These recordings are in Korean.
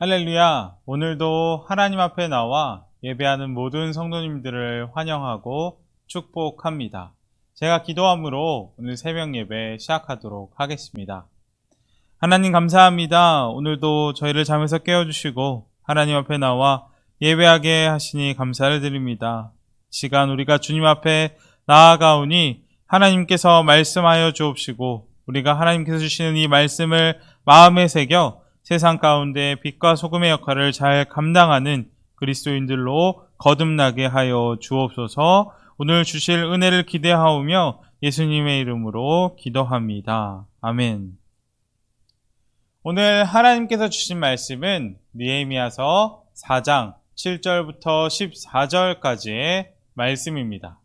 할렐루야! 오늘도 하나님 앞에 나와 예배하는 모든 성도님들을 환영하고 축복합니다. 제가 기도함으로 오늘 새벽 예배 시작하도록 하겠습니다. 하나님 감사합니다. 오늘도 저희를 잠에서 깨워주시고 하나님 앞에 나와 예배하게 하시니 감사를 드립니다. 시간 우리가 주님 앞에 나아가오니 하나님께서 말씀하여 주옵시고 우리가 하나님께서 주시는 이 말씀을 마음에 새겨 세상 가운데 빛과 소금의 역할을 잘 감당하는 그리스도인들로 거듭나게 하여 주옵소서. 오늘 주실 은혜를 기대하오며 예수님의 이름으로 기도합니다. 아멘. 오늘 하나님께서 주신 말씀은 느헤미야서 4장 7절부터 14절까지의 말씀입니다.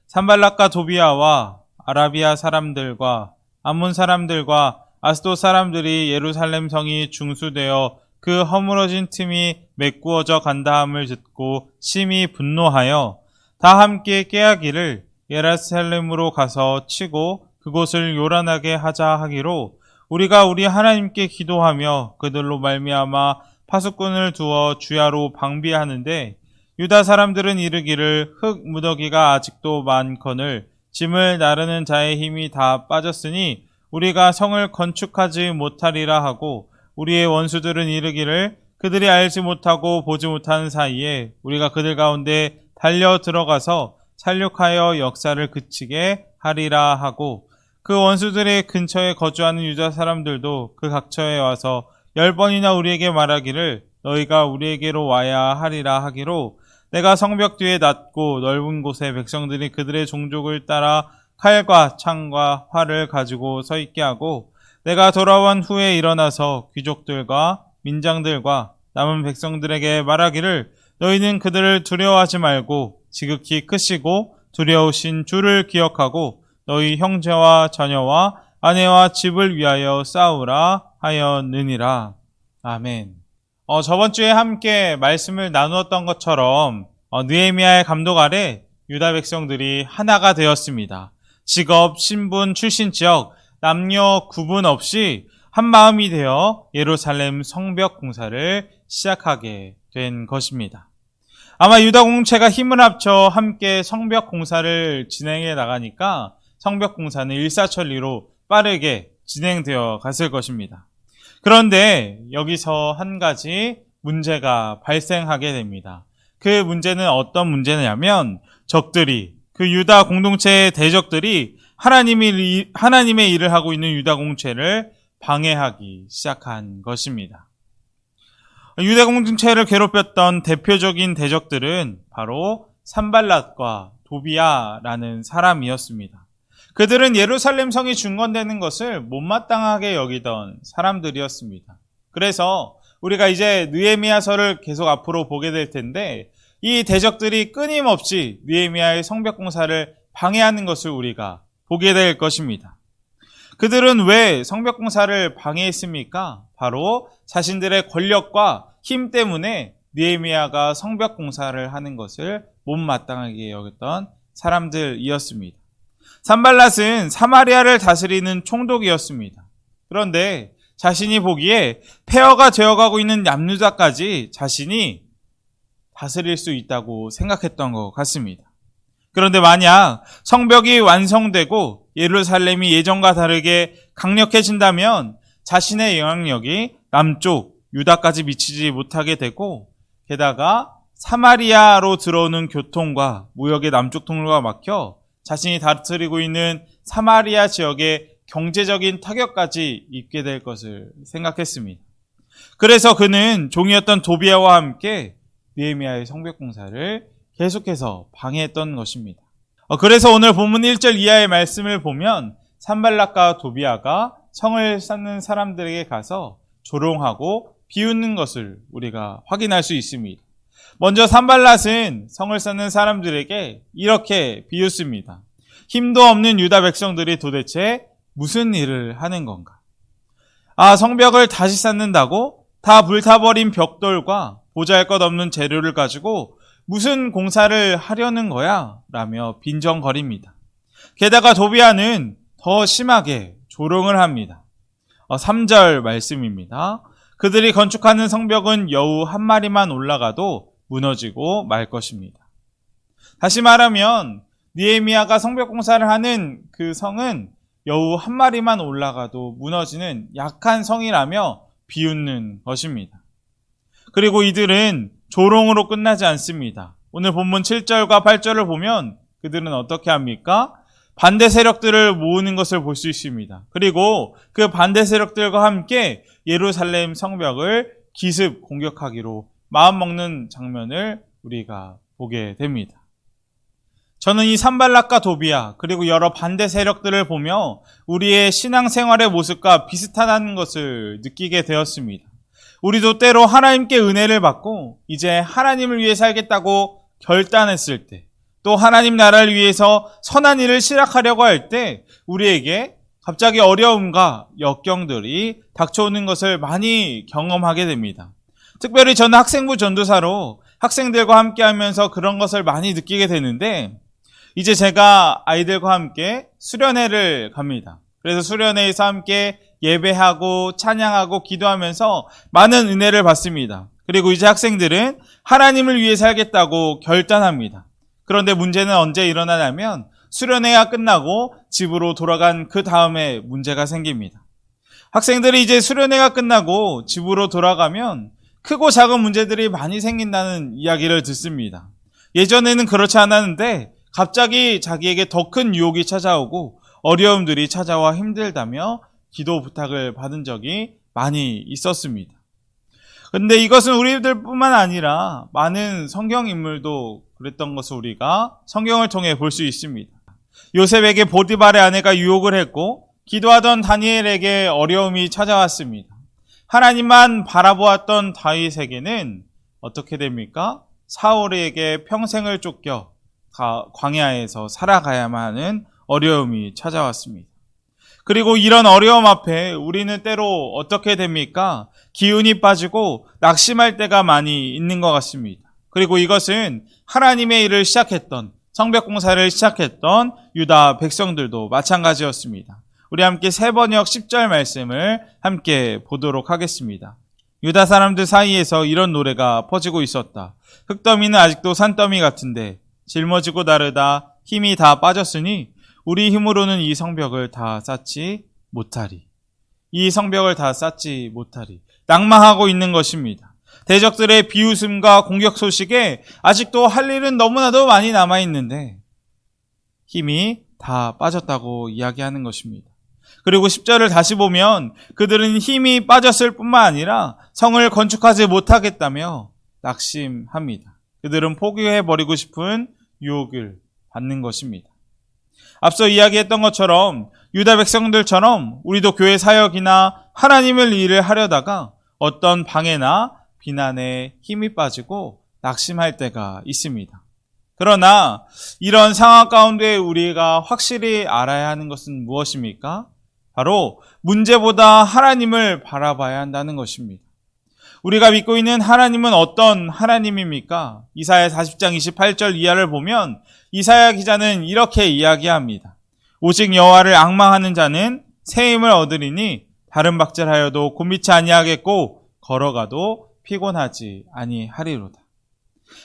산발락과 도비아와 아라비아 사람들과 암몬 사람들과 아스돗 사람들이 예루살렘 성이 중수되어 그 허물어진 틈이 메꾸어져 간다함을 듣고 심히 분노하여 다 함께 깨하기를 예루살렘으로 가서 치고 그곳을 요란하게 하자 하기로 우리가 우리 하나님께 기도하며 그들로 말미암아 파수꾼을 두어 주야로 방비하는데 유다 사람들은 이르기를 흙 무더기가 아직도 많거늘 짐을 나르는 자의 힘이 다 빠졌으니 우리가 성을 건축하지 못하리라 하고 우리의 원수들은 이르기를 그들이 알지 못하고 보지 못하는 사이에 우리가 그들 가운데 달려 들어가서 살육하여 역사를 그치게 하리라 하고 그 원수들의 근처에 거주하는 유다 사람들도 그 각처에 와서 10번이나 우리에게 말하기를 너희가 우리에게로 와야 하리라 하기로 내가 성벽 뒤에 낮고 넓은 곳에 백성들이 그들의 종족을 따라 칼과 창과 활을 가지고 서 있게 하고 내가 돌아온 후에 일어나서 귀족들과 민장들과 남은 백성들에게 말하기를 너희는 그들을 두려워하지 말고 지극히 크시고 두려우신 주를 기억하고 너희 형제와 자녀와 아내와 집을 위하여 싸우라 하였느니라. 아멘. 저번 주에 함께 말씀을 나누었던 것처럼 느헤미야의 감독 아래 유다 백성들이 하나가 되었습니다. 직업, 신분, 출신 지역, 남녀 구분 없이 한 마음이 되어 예루살렘 성벽 공사를 시작하게 된 것입니다. 아마 유다 공동체가 힘을 합쳐 함께 성벽 공사를 진행해 나가니까 성벽 공사는 일사천리로 빠르게 진행되어 갔을 것입니다. 그런데 여기서 한 가지 문제가 발생하게 됩니다. 그 문제는 어떤 문제냐면 적들이 그 유다 공동체의 대적들이 하나님의 일을 하고 있는 유다 공동체를 방해하기 시작한 것입니다. 유다 공동체를 괴롭혔던 대표적인 대적들은 바로 산발락과 도비아라는 사람이었습니다. 그들은 예루살렘 성이 중건되는 것을 못마땅하게 여기던 사람들이었습니다. 그래서 우리가 이제 느헤미야서를 계속 앞으로 보게 될 텐데 이 대적들이 끊임없이 느헤미야의 성벽 공사를 방해하는 것을 우리가 보게 될 것입니다. 그들은 왜 성벽 공사를 방해했습니까? 바로 자신들의 권력과 힘 때문에 느헤미야가 성벽 공사를 하는 것을 못마땅하게 여겼던 사람들이었습니다. 산발랏은 사마리아를 다스리는 총독이었습니다. 그런데 자신이 보기에 폐허가 되어가고 있는 남유다까지 자신이 다스릴 수 있다고 생각했던 것 같습니다. 그런데 만약 성벽이 완성되고 예루살렘이 예전과 다르게 강력해진다면 자신의 영향력이 남쪽 유다까지 미치지 못하게 되고 게다가 사마리아로 들어오는 교통과 무역의 남쪽 통로가 막혀 자신이 다스리고 있는 사마리아 지역에 경제적인 타격까지 입게 될 것을 생각했습니다. 그래서 그는 종이었던 도비아와 함께 느헤미야의 성벽 공사를 계속해서 방해했던 것입니다. 그래서 오늘 본문 1절 이하의 말씀을 보면 산발락과 도비아가 성을 쌓는 사람들에게 가서 조롱하고 비웃는 것을 우리가 확인할 수 있습니다. 먼저 산발랏은 성을 쌓는 사람들에게 이렇게 비웃습니다. 힘도 없는 유다 백성들이 도대체 무슨 일을 하는 건가? 성벽을 다시 쌓는다고? 다 불타버린 벽돌과 보잘것없는 재료를 가지고 무슨 공사를 하려는 거야? 라며 빈정거립니다. 게다가 도비아는 더 심하게 조롱을 합니다. 3절 말씀입니다. 그들이 건축하는 성벽은 여우 한 마리만 올라가도 무너지고 말 것입니다. 다시 말하면 느헤미야가 성벽 공사를 하는 그 성은 여우 한 마리만 올라가도 무너지는 약한 성이라며 비웃는 것입니다. 그리고 이들은 조롱으로 끝나지 않습니다. 오늘 본문 7절과 8절을 보면 그들은 어떻게 합니까? 반대 세력들을 모으는 것을 볼 수 있습니다. 그리고 그 반대 세력들과 함께 예루살렘 성벽을 기습 공격하기로 마음먹는 장면을 우리가 보게 됩니다. 저는 이 산발락과 도비야 그리고 여러 반대 세력들을 보며 우리의 신앙생활의 모습과 비슷하다는 것을 느끼게 되었습니다. 우리도 때로 하나님께 은혜를 받고 이제 하나님을 위해 살겠다고 결단했을 때, 또 하나님 나라를 위해서 선한 일을 시작하려고 할 때 우리에게 갑자기 어려움과 역경들이 닥쳐오는 것을 많이 경험하게 됩니다. 특별히 저는 학생부 전도사로 학생들과 함께 하면서 그런 것을 많이 느끼게 되는데, 이제 제가 아이들과 함께 수련회를 갑니다. 그래서 수련회에서 함께 예배하고 찬양하고 기도하면서 많은 은혜를 받습니다. 그리고 이제 학생들은 하나님을 위해 살겠다고 결단합니다. 그런데 문제는 언제 일어나냐면 수련회가 끝나고 집으로 돌아간 그 다음에 문제가 생깁니다. 학생들이 이제 수련회가 끝나고 집으로 돌아가면 크고 작은 문제들이 많이 생긴다는 이야기를 듣습니다. 예전에는 그렇지 않았는데 갑자기 자기에게 더 큰 유혹이 찾아오고 어려움들이 찾아와 힘들다며 기도 부탁을 받은 적이 많이 있었습니다. 근데 이것은 우리들뿐만 아니라 많은 성경 인물도 그랬던 것을 우리가 성경을 통해 볼 수 있습니다. 요셉에게 보디발의 아내가 유혹을 했고 기도하던 다니엘에게 어려움이 찾아왔습니다. 하나님만 바라보았던 다윗에게는 어떻게 됩니까? 사울에게 평생을 쫓겨 광야에서 살아가야만 하는 어려움이 찾아왔습니다. 그리고 이런 어려움 앞에 우리는 때로 어떻게 됩니까? 기운이 빠지고 낙심할 때가 많이 있는 것 같습니다. 그리고 이것은 하나님의 일을 시작했던, 성벽 공사를 시작했던 유다 백성들도 마찬가지였습니다. 우리 함께 세번역 10절 말씀을 함께 보도록 하겠습니다. 유다 사람들 사이에서 이런 노래가 퍼지고 있었다. 흙더미는 아직도 산더미 같은데 짊어지고 나르다 힘이 다 빠졌으니 우리 힘으로는 이 성벽을 다 쌓지 못하리. 이 성벽을 다 쌓지 못하리. 낭망하고 있는 것입니다. 대적들의 비웃음과 공격 소식에 아직도 할 일은 너무나도 많이 남아있는데 힘이 다 빠졌다고 이야기하는 것입니다. 그리고 10절을 다시 보면 그들은 힘이 빠졌을 뿐만 아니라 성을 건축하지 못하겠다며 낙심합니다. 그들은 포기해버리고 싶은 유혹을 받는 것입니다. 앞서 이야기했던 것처럼 유다 백성들처럼 우리도 교회 사역이나 하나님의 일을 하려다가 어떤 방해나 비난에 힘이 빠지고 낙심할 때가 있습니다. 그러나 이런 상황 가운데 우리가 확실히 알아야 하는 것은 무엇입니까? 바로 문제보다 하나님을 바라봐야 한다는 것입니다. 우리가 믿고 있는 하나님은 어떤 하나님입니까? 이사야 40장 28절 이하를 보면 이사야 기자는 이렇게 이야기합니다. 오직 여호와를 앙망하는 자는 새 힘을 얻으리니 다른 박질하여도 곤비치 아니하겠고 걸어가도 피곤하지 아니하리로다.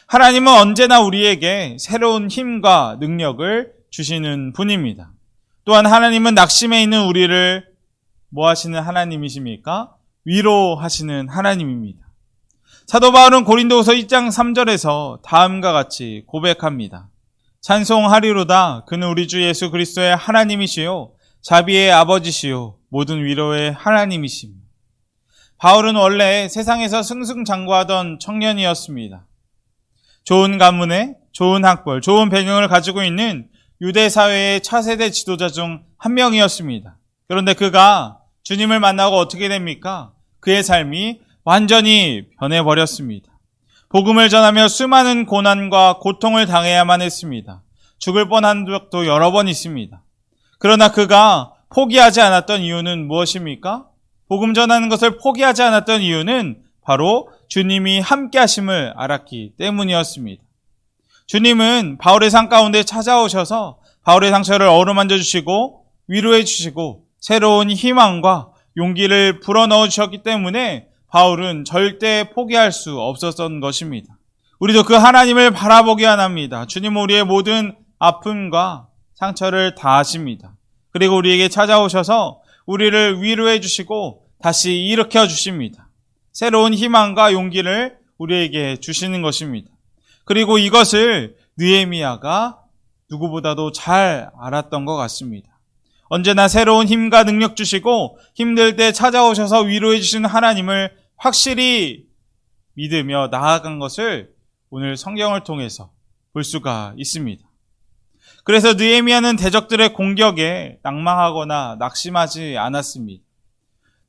하나님은 언제나 우리에게 새로운 힘과 능력을 주시는 분입니다. 또한 하나님은 낙심해 있는 우리를 뭐 하시는 하나님이십니까? 위로하시는 하나님입니다. 사도 바울은 고린도후서 1장 3절에서 다음과 같이 고백합니다. 찬송하리로다. 그는 우리 주 예수 그리스도의 하나님이시요 자비의 아버지시요 모든 위로의 하나님이십니다. 바울은 원래 세상에서 승승장구하던 청년이었습니다. 좋은 가문에 좋은 학벌, 좋은 배경을 가지고 있는 유대 사회의 차세대 지도자 중 한 명이었습니다. 그런데 그가 주님을 만나고 어떻게 됩니까? 그의 삶이 완전히 변해버렸습니다. 복음을 전하며 수많은 고난과 고통을 당해야만 했습니다. 죽을 뻔한 적도 여러 번 있습니다. 그러나 그가 포기하지 않았던 이유는 무엇입니까? 복음 전하는 것을 포기하지 않았던 이유는 바로 주님이 함께 하심을 알았기 때문이었습니다. 주님은 바울의 삶 가운데 찾아오셔서 바울의 상처를 어루만져 주시고 위로해 주시고 새로운 희망과 용기를 불어넣어 주셨기 때문에 바울은 절대 포기할 수 없었던 것입니다. 우리도 그 하나님을 바라보기만 합니다. 주님은 우리의 모든 아픔과 상처를 다 아십니다. 그리고 우리에게 찾아오셔서 우리를 위로해 주시고 다시 일으켜 주십니다. 새로운 희망과 용기를 우리에게 주시는 것입니다. 그리고 이것을 느헤미야가 누구보다도 잘 알았던 것 같습니다. 언제나 새로운 힘과 능력 주시고 힘들 때 찾아오셔서 위로해 주시는 하나님을 확실히 믿으며 나아간 것을 오늘 성경을 통해서 볼 수가 있습니다. 그래서 느헤미야는 대적들의 공격에 낭망하거나 낙심하지 않았습니다.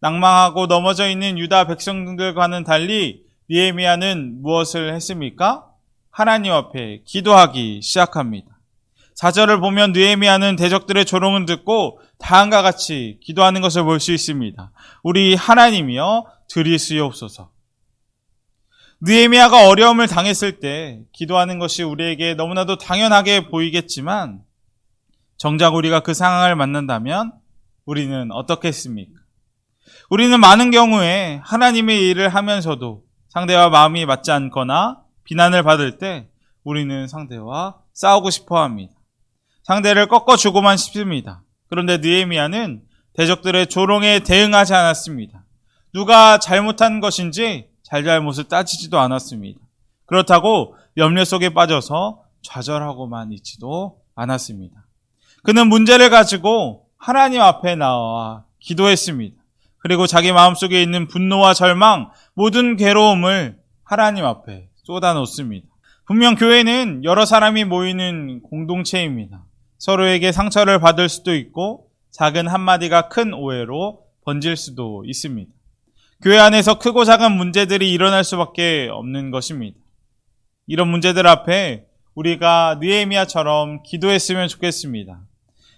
낭망하고 넘어져 있는 유다 백성들과는 달리 느헤미야는 무엇을 했습니까? 하나님 앞에 기도하기 시작합니다. 4절을 보면 느헤미야는 대적들의 조롱을 듣고 다음과 같이 기도하는 것을 볼 수 있습니다. 우리 하나님이여 들으시옵소서. 느헤미야가 어려움을 당했을 때 기도하는 것이 우리에게 너무나도 당연하게 보이겠지만 정작 우리가 그 상황을 만난다면 우리는 어떻겠습니까? 우리는 많은 경우에 하나님의 일을 하면서도 상대와 마음이 맞지 않거나 비난을 받을 때 우리는 상대와 싸우고 싶어 합니다. 상대를 꺾어주고만 싶습니다. 그런데 느헤미야는 대적들의 조롱에 대응하지 않았습니다. 누가 잘못한 것인지 잘잘못을 따지지도 않았습니다. 그렇다고 염려 속에 빠져서 좌절하고만 있지도 않았습니다. 그는 문제를 가지고 하나님 앞에 나와 기도했습니다. 그리고 자기 마음속에 있는 분노와 절망, 모든 괴로움을 하나님 앞에 쏟아놓습니다. 분명 교회는 여러 사람이 모이는 공동체입니다. 서로에게 상처를 받을 수도 있고 작은 한마디가 큰 오해로 번질 수도 있습니다. 교회 안에서 크고 작은 문제들이 일어날 수밖에 없는 것입니다. 이런 문제들 앞에 우리가 느헤미야처럼 기도했으면 좋겠습니다.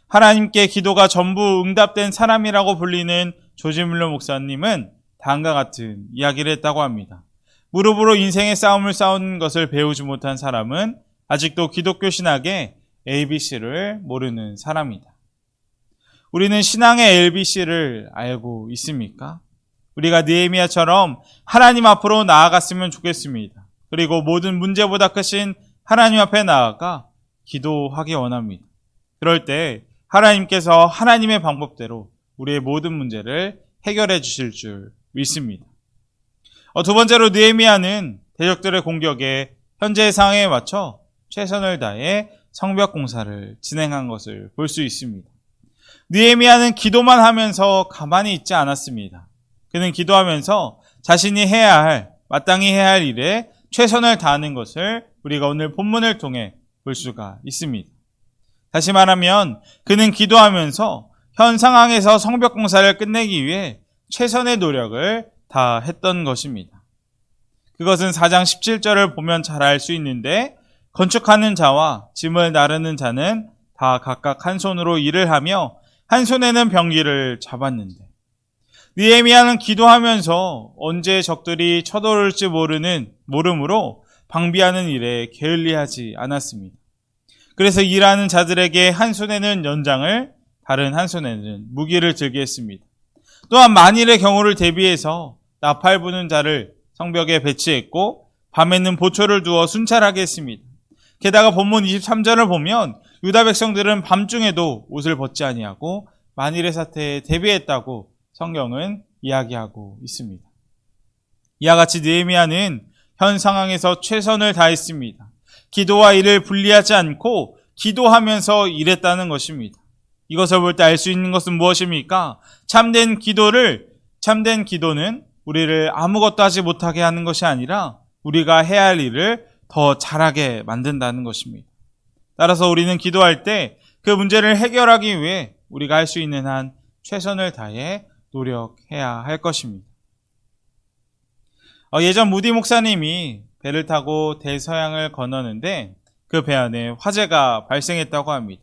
하나님께 기도가 전부 응답된 사람이라고 불리는 조지 뮬러 목사님은 다음과 같은 이야기를 했다고 합니다. 무릎으로 인생의 싸움을 싸운 것을 배우지 못한 사람은 아직도 기독교 신학의 ABC를 모르는 사람이다. 우리는 신앙의 ABC를 알고 있습니까? 우리가 느헤미야처럼 하나님 앞으로 나아갔으면 좋겠습니다. 그리고 모든 문제보다 크신 하나님 앞에 나아가 기도하기 원합니다. 그럴 때 하나님께서 하나님의 방법대로 우리의 모든 문제를 해결해 주실 줄 믿습니다. 두 번째로 느헤미야는 대적들의 공격에 현재의 상황에 맞춰 최선을 다해 성벽 공사를 진행한 것을 볼 수 있습니다. 느헤미야는 기도만 하면서 가만히 있지 않았습니다. 그는 기도하면서 자신이 마땅히 해야 할 일에 최선을 다하는 것을 우리가 오늘 본문을 통해 볼 수가 있습니다. 다시 말하면 그는 기도하면서 현 상황에서 성벽 공사를 끝내기 위해 최선의 노력을 다했던 것입니다. 그것은 4장 17절을 보면 잘 알 수 있는데 건축하는 자와 짐을 나르는 자는 다 각각 한 손으로 일을 하며 한 손에는 병기를 잡았는데 느헤미야는 기도하면서 언제 적들이 쳐들어올지 모르므로 방비하는 일에 게을리하지 않았습니다. 그래서 일하는 자들에게 한 손에는 연장을 다른 한 손에는 무기를 들게 했습니다. 또한 만일의 경우를 대비해서 나팔 부는 자를 성벽에 배치했고 밤에는 보초를 두어 순찰하게 했습니다. 게다가 본문 23절을 보면 유다 백성들은 밤중에도 옷을 벗지 아니하고 만일의 사태에 대비했다고 성경은 이야기하고 있습니다. 이와 같이 느헤미야는 현 상황에서 최선을 다했습니다. 기도와 일을 분리하지 않고 기도하면서 일했다는 것입니다. 이것을 볼 때 알 수 있는 것은 무엇입니까? 참된 기도는 우리를 아무것도 하지 못하게 하는 것이 아니라 우리가 해야 할 일을 더 잘하게 만든다는 것입니다. 따라서 우리는 기도할 때 그 문제를 해결하기 위해 우리가 할 수 있는 한 최선을 다해 노력해야 할 것입니다. 예전 무디 목사님이 배를 타고 대서양을 건너는데 그 배 안에 화재가 발생했다고 합니다.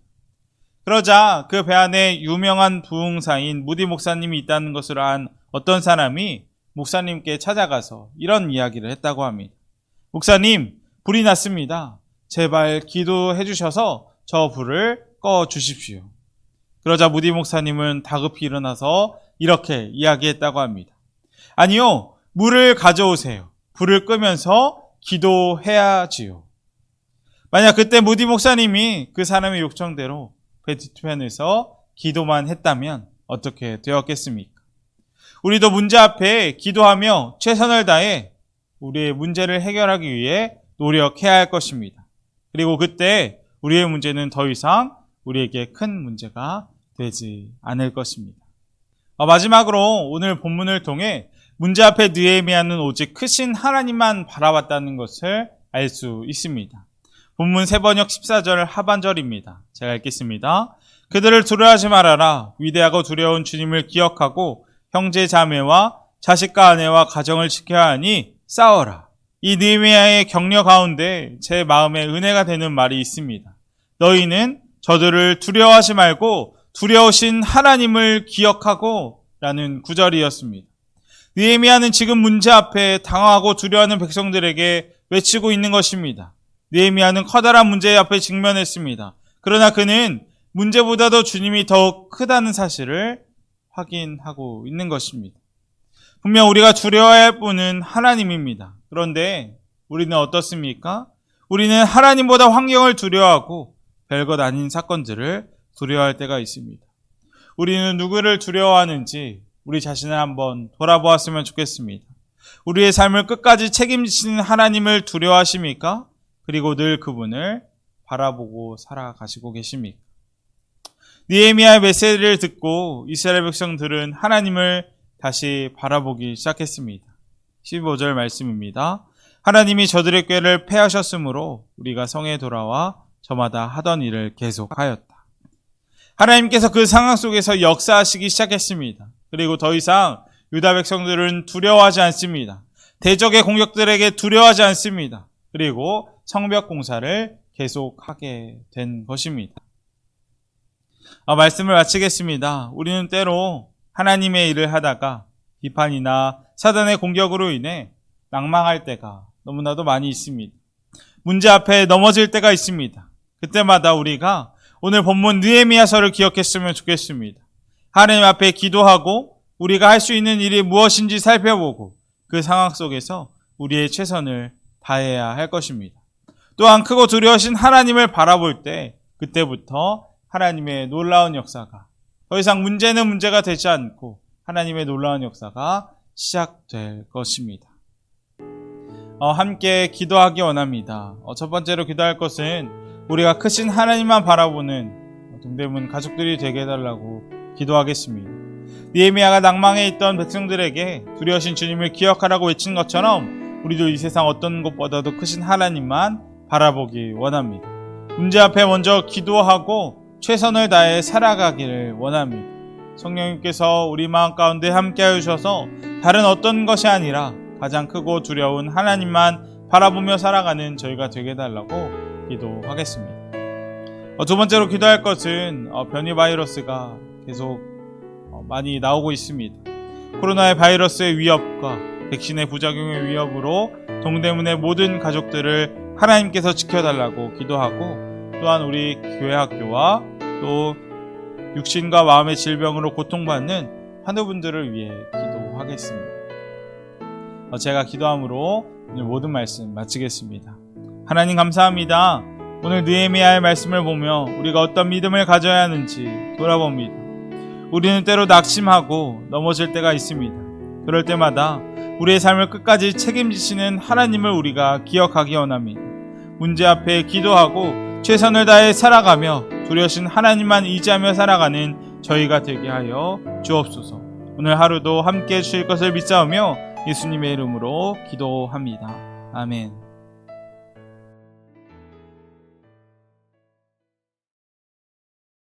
그러자 그 배 안에 유명한 부흥사인 무디 목사님이 있다는 것을 안 어떤 사람이 목사님께 찾아가서 이런 이야기를 했다고 합니다. 목사님, 불이 났습니다. 제발 기도해 주셔서 저 불을 꺼 주십시오. 그러자 무디 목사님은 다급히 일어나서 이렇게 이야기했다고 합니다. 아니요, 물을 가져오세요. 불을 끄면서 기도해야지요. 만약 그때 무디 목사님이 그 사람의 요청대로 배 뒤편에서 기도만 했다면 어떻게 되었겠습니까? 우리도 문제 앞에 기도하며 최선을 다해 우리의 문제를 해결하기 위해 노력해야 할 것입니다. 그리고 그때 우리의 문제는 더 이상 우리에게 큰 문제가 되지 않을 것입니다. 마지막으로 오늘 본문을 통해 문제 앞에 느헤미야는 오직 크신 하나님만 바라봤다는 것을 알 수 있습니다. 본문 3번역 14절 하반절입니다. 제가 읽겠습니다. 그들을 두려워하지 말아라. 위대하고 두려운 주님을 기억하고 형제 자매와 자식과 아내와 가정을 지켜야 하니 싸워라. 이 느헤미야의 격려 가운데 제 마음에 은혜가 되는 말이 있습니다. 너희는 저들을 두려워하지 말고 두려우신 하나님을 기억하고 라는 구절이었습니다. 느헤미야는 지금 문제 앞에 당황하고 두려워하는 백성들에게 외치고 있는 것입니다. 느헤미야는 커다란 문제 앞에 직면했습니다. 그러나 그는 문제보다도 주님이 더욱 크다는 사실을 확인하고 있는 것입니다. 분명 우리가 두려워해야 할 분은 하나님입니다. 그런데 우리는 어떻습니까? 우리는 하나님보다 환경을 두려워하고 별것 아닌 사건들을 두려워할 때가 있습니다. 우리는 누구를 두려워하는지 우리 자신을 한번 돌아보았으면 좋겠습니다. 우리의 삶을 끝까지 책임지시는 하나님을 두려워하십니까? 그리고 늘 그분을 바라보고 살아가시고 계십니까? 느헤미야의 메시지를 듣고 이스라엘 백성들은 하나님을 다시 바라보기 시작했습니다. 15절 말씀입니다. 하나님이 저들의 꾀를 패하셨으므로 우리가 성에 돌아와 저마다 하던 일을 계속하였다. 하나님께서 그 상황 속에서 역사하시기 시작했습니다. 그리고 더 이상 유다 백성들은 두려워하지 않습니다. 대적의 공격들에게 두려워하지 않습니다. 그리고 성벽 공사를 계속하게 된 것입니다. 말씀을 마치겠습니다. 우리는 때로 하나님의 일을 하다가 비판이나 사단의 공격으로 인해 낭망할 때가 너무나도 많이 있습니다. 문제 앞에 넘어질 때가 있습니다. 그때마다 우리가 오늘 본문 느헤미야서를 기억했으면 좋겠습니다. 하나님 앞에 기도하고 우리가 할 수 있는 일이 무엇인지 살펴보고 그 상황 속에서 우리의 최선을 다해야 할 것입니다. 또한 크고 두려우신 하나님을 바라볼 때 그때부터 하나님의 놀라운 역사가 더 이상 문제는 문제가 되지 않고 하나님의 놀라운 역사가 시작될 것입니다. 함께 기도하기 원합니다. 첫 번째로 기도할 것은 우리가 크신 하나님만 바라보는 동대문 가족들이 되게 해달라고 기도하겠습니다. 느헤미야가 낭망해 있던 백성들에게 두려우신 주님을 기억하라고 외친 것처럼 우리도 이 세상 어떤 것보다도 크신 하나님만 바라보기 원합니다. 문제 앞에 먼저 기도하고 최선을 다해 살아가기를 원합니다. 성령님께서 우리 마음 가운데 함께하여 주셔서 다른 어떤 것이 아니라 가장 크고 두려운 하나님만 바라보며 살아가는 저희가 되게 해달라고 기도하겠습니다. 두 번째로 기도할 것은 변이 바이러스가 계속 많이 나오고 있습니다. 코로나의 바이러스의 위협과 백신의 부작용의 위협으로 동대문의 모든 가족들을 하나님께서 지켜달라고 기도하고 또한 우리 교회 학교와 또 육신과 마음의 질병으로 고통받는 환우분들을 위해 기도하겠습니다. 제가 기도함으로 오늘 모든 말씀 마치겠습니다. 하나님 감사합니다. 오늘 느헤미야의 말씀을 보며 우리가 어떤 믿음을 가져야 하는지 돌아봅니다. 우리는 때로 낙심하고 넘어질 때가 있습니다. 그럴 때마다 우리의 삶을 끝까지 책임지시는 하나님을 우리가 기억하기 원합니다. 문제 앞에 기도하고 최선을 다해 살아가며 두려우신 하나님만 의지하며 살아가는 저희가 되게 하여 주옵소서. 오늘 하루도 함께 해주실 것을 믿사오며 예수님의 이름으로 기도합니다. 아멘.